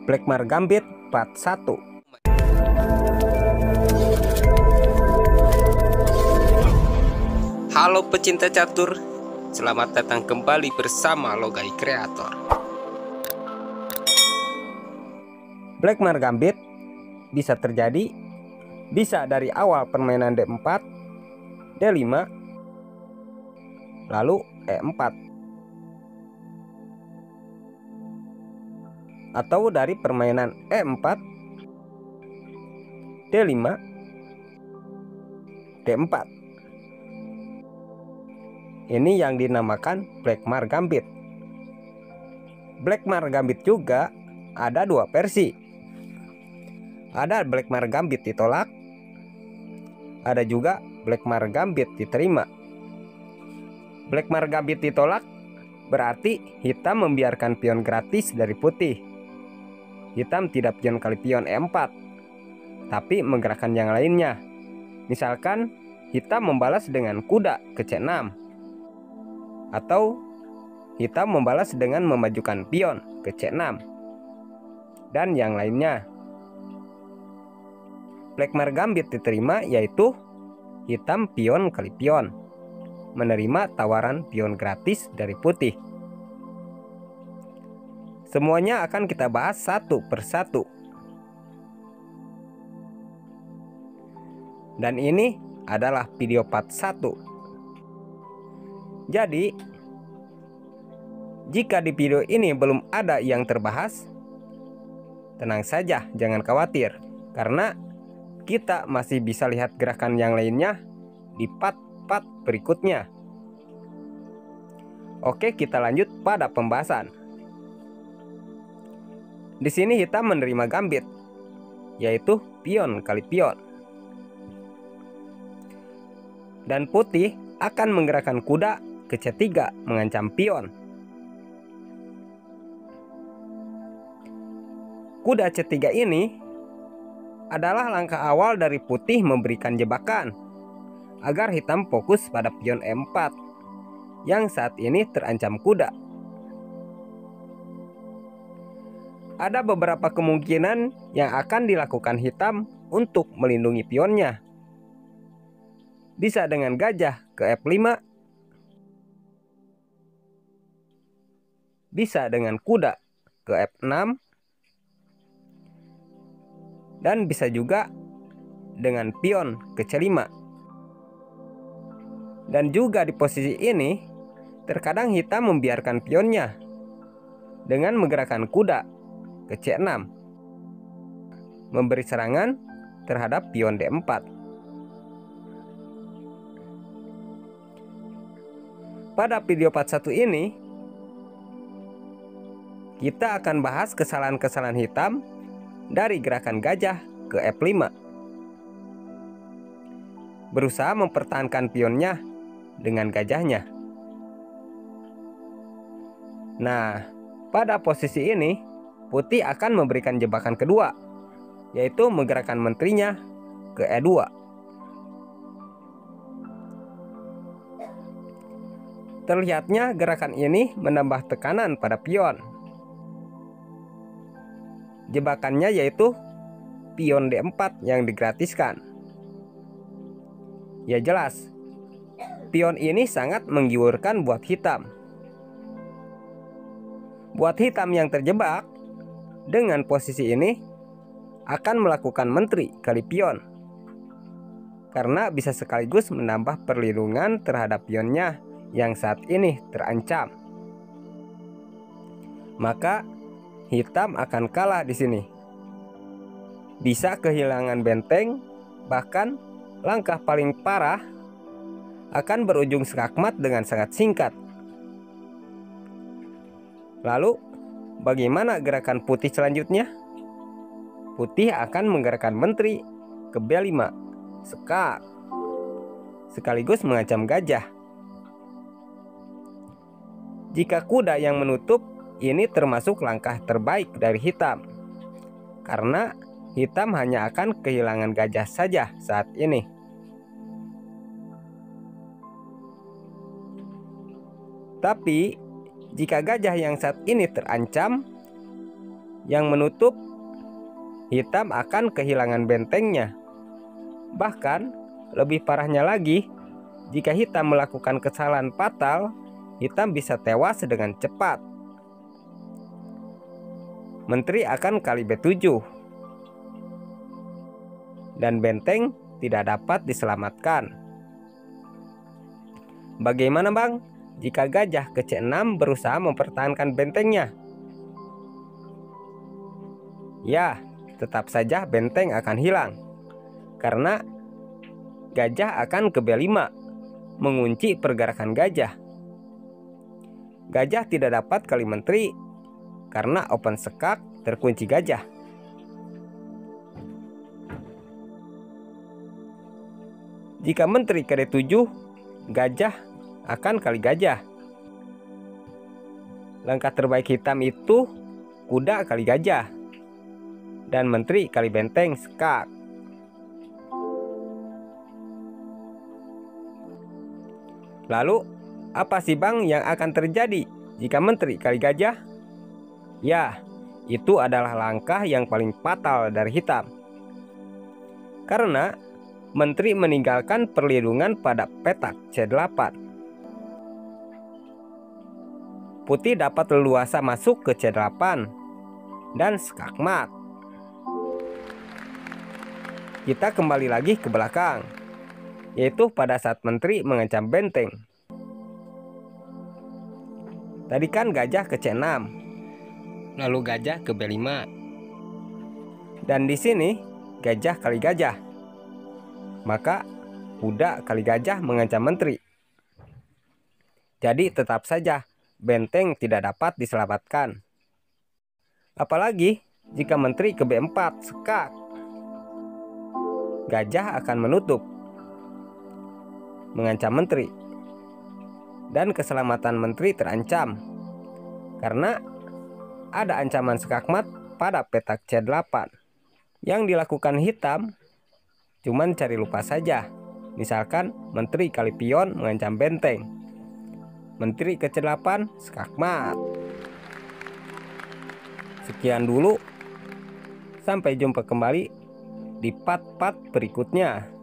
Blackmar Gambit Part 1. Halo pecinta catur, selamat datang kembali bersama Logai Kreator. Blackmar Gambit bisa terjadi bisa dari awal permainan D4, D5, lalu E4, atau dari permainan E4, D5, D4. Ini yang dinamakan Blackmar Gambit. Blackmar Gambit juga ada dua versi. Ada Blackmar Gambit ditolak, ada juga Blackmar Gambit diterima. Blackmar Gambit ditolak berarti hitam membiarkan pion gratis dari putih. Hitam tidak pion kali pion E4, tapi menggerakkan yang lainnya. Misalkan hitam membalas dengan kuda ke C6, atau hitam membalas dengan memajukan pion ke C6, dan yang lainnya. Blackmar Gambit diterima yaitu hitam pion kali pion, menerima tawaran pion gratis dari putih. Semuanya akan kita bahas satu persatu. Dan ini adalah video part 1. Jadi, jika di video ini belum ada yang terbahas, tenang saja, jangan khawatir, karena kita masih bisa lihat gerakan yang lainnya di part-part berikutnya. Oke, kita lanjut pada pembahasan. Di sini hitam menerima gambit, yaitu pion kali pion. Dan putih akan menggerakkan kuda ke C3 mengancam pion. Kuda C3 ini adalah langkah awal dari putih memberikan jebakan agar hitam fokus pada pion E4 yang saat ini terancam kuda. Ada beberapa kemungkinan yang akan dilakukan hitam untuk melindungi pionnya. Bisa dengan gajah ke F5, bisa dengan kuda ke F6, dan bisa juga dengan pion ke C5. Dan juga di posisi ini, terkadang hitam membiarkan pionnya dengan menggerakkan kuda ke C6, memberi serangan terhadap pion D4. Pada video part 1 ini, kita akan bahas kesalahan-kesalahan hitam dari gerakan gajah ke F5. Berusaha mempertahankan pionnya dengan gajahnya. Nah, pada posisi ini putih akan memberikan jebakan kedua, yaitu menggerakkan menterinya ke E2. Terlihatnya gerakan ini menambah tekanan pada pion. Jebakannya yaitu pion D4 yang digratiskan. Ya jelas, pion ini sangat menggiurkan buat hitam. Buat hitam yang terjebak dengan posisi ini akan melakukan menteri kali pion, karena bisa sekaligus menambah perlindungan terhadap pionnya yang saat ini terancam. Maka hitam akan kalah di sini. Bisa kehilangan benteng, bahkan langkah paling parah akan berujung skakmat dengan sangat singkat. Lalu, bagaimana gerakan putih selanjutnya? Putih akan menggerakkan menteri ke B5, skak, sekaligus mengancam gajah. Jika kuda yang menutup, ini termasuk langkah terbaik dari hitam, karena hitam hanya akan kehilangan gajah saja saat ini. Tapi jika gajah yang saat ini terancam, yang menutup, hitam akan kehilangan bentengnya. Bahkan lebih parahnya lagi, jika hitam melakukan kesalahan fatal, hitam bisa tewas dengan cepat. Menteri akan kali B7 dan benteng tidak dapat diselamatkan. Bagaimana Bang jika gajah ke C6 berusaha mempertahankan bentengnya? Ya, tetap saja benteng akan hilang, karena gajah akan ke B5, mengunci pergerakan gajah. Gajah tidak dapat kali menteri, karena open skak terkunci gajah. Jika menteri ke D7, gajah akan kali gajah. Langkah terbaik hitam itu kuda kali gajah, dan menteri kali benteng skak. Lalu, apa sih Bang yang akan terjadi jika menteri kali gajah? Ya, itu adalah langkah yang paling fatal dari hitam. Karena menteri meninggalkan perlindungan pada petak C8. Putih dapat leluasa masuk ke C8 dan skakmat. Kita kembali lagi ke belakang, yaitu pada saat menteri mengancam benteng. Tadi kan gajah ke C6, lalu gajah ke B5. Dan di sini gajah kali gajah. Maka kuda kali gajah mengancam menteri. Jadi tetap saja benteng tidak dapat diselamatkan. Apalagi jika menteri ke B4 skak. Gajah akan menutup, mengancam menteri. Dan keselamatan menteri terancam, karena ada ancaman skakmat pada petak C8. Yang dilakukan hitam cuman cari lupa saja. Misalkan menteri kali pion mengancam benteng, menteri ke C8 skakmat. Sekian dulu, sampai jumpa kembali di part-part berikutnya.